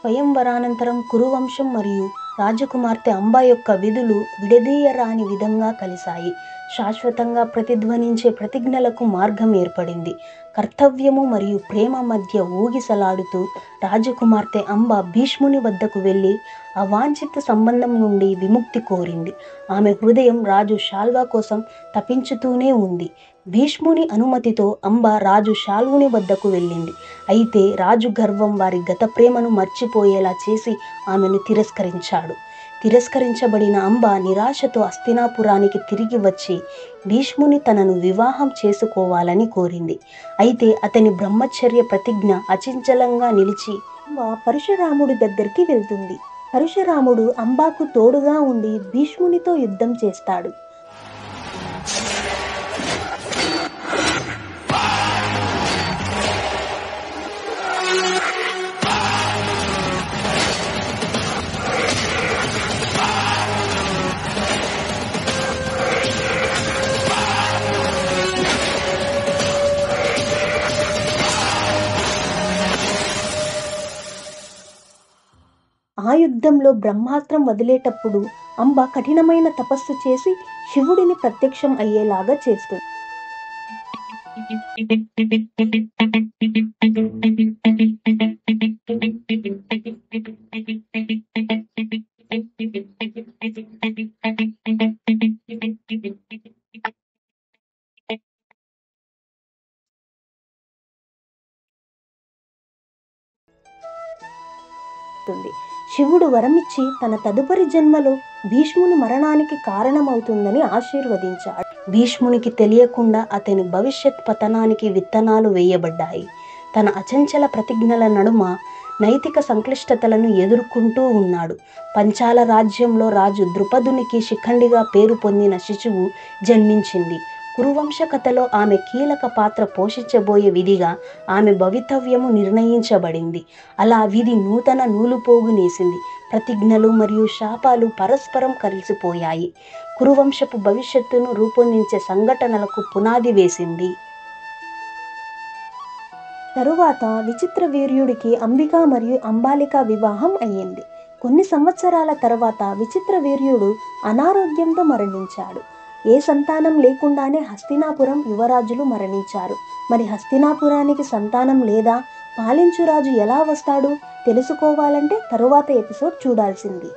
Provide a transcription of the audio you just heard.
స్వయంవరానంతరం కురువంశం మరియు రాజకుమార్తె అంబ యొక్క విధులు విడదీయరాని విధంగా కలిశాయి. శాశ్వతంగా ప్రతిధ్వనించే ప్రతిజ్ఞలకు మార్గం ఏర్పడింది. కర్తవ్యము మరియు ప్రేమ మధ్య ఊగిసలాడుతూ రాజకుమార్తె అంబ భీష్ముని వద్దకు వెళ్ళి అవాంఛిత సంబంధం నుండి విముక్తి కోరింది. ఆమె హృదయం రాజు శాల్వ కోసం తపించుతూనే ఉంది. భీష్ముని అనుమతితో అంబ రాజు శాల్వుని వద్దకు వెళ్ళింది. అయితే రాజు గర్వం వారి గత ప్రేమను మర్చిపోయేలా చేసి ఆమెను తిరస్కరించాడు. తిరస్కరించబడిన అంబ నిరాశతో హస్తినాపురానికి తిరిగి వచ్చి భీష్ముని తనను వివాహం చేసుకోవాలని కోరింది. అయితే అతని బ్రహ్మచర్య ప్రతిజ్ఞ అచంచలంగా నిలిచి అంబ పరశురాముడి దగ్గరికి వెళ్తుంది. పరశురాముడు అంబాకు తోడుగా ఉండి భీష్మునితో యుద్ధం చేస్తాడు. ఆ యుద్ధంలో బ్రహ్మాస్త్రం వదిలేటప్పుడు అంబ కఠినమైన తపస్సు చేసి శివుడిని ప్రత్యక్షం అయ్యేలాగా చేస్తుంది. శివుడు వరమిచ్చి తన తదుపరి జన్మలో భీష్ముని మరణానికి కారణమవుతుందని ఆశీర్వదించాడు. భీష్మునికి తెలియకుండా అతని భవిష్యత్ పతనానికి విత్తనాలు వేయబడ్డాయి. తన అచంచల ప్రతిజ్ఞల నడుమ నైతిక సంక్లిష్టతలను ఎదుర్కొంటూ ఉన్నాడు. పంచాల రాజ్యంలో రాజు ద్రుపదునికి శిఖండిగా పేరు పొందిన శిశువు జన్మించింది. కురువంశ కథలో ఆమె కీలక పాత్ర పోషించబోయే విధిగా ఆమె భవితవ్యము నిర్ణయించబడింది. అలా విధి నూతన నూలుపోగు నేసింది. ప్రతిజ్ఞలు మరియు శాపాలు పరస్పరం కలిసిపోయాయి. కురువంశపు భవిష్యత్తును రూపొందించే సంఘటనలకు పునాది వేసింది. తరువాత విచిత్ర వీర్యుడికి అంబిక మరియు అంబాలిక వివాహం అయ్యింది. కొన్ని సంవత్సరాల తర్వాత విచిత్ర వీర్యుడు అనారోగ్యంతో మరణించాడు. ఏ సంతానం లేకుండానే హస్తినాపురం యువరాజులు మరణించారు. మరి హస్తినాపురానికి సంతానం లేదా? పాలించురాజు ఎలా వస్తాడు? తెలుసుకోవాలంటే తరువాత ఎపిసోడ్ చూడాల్సింది.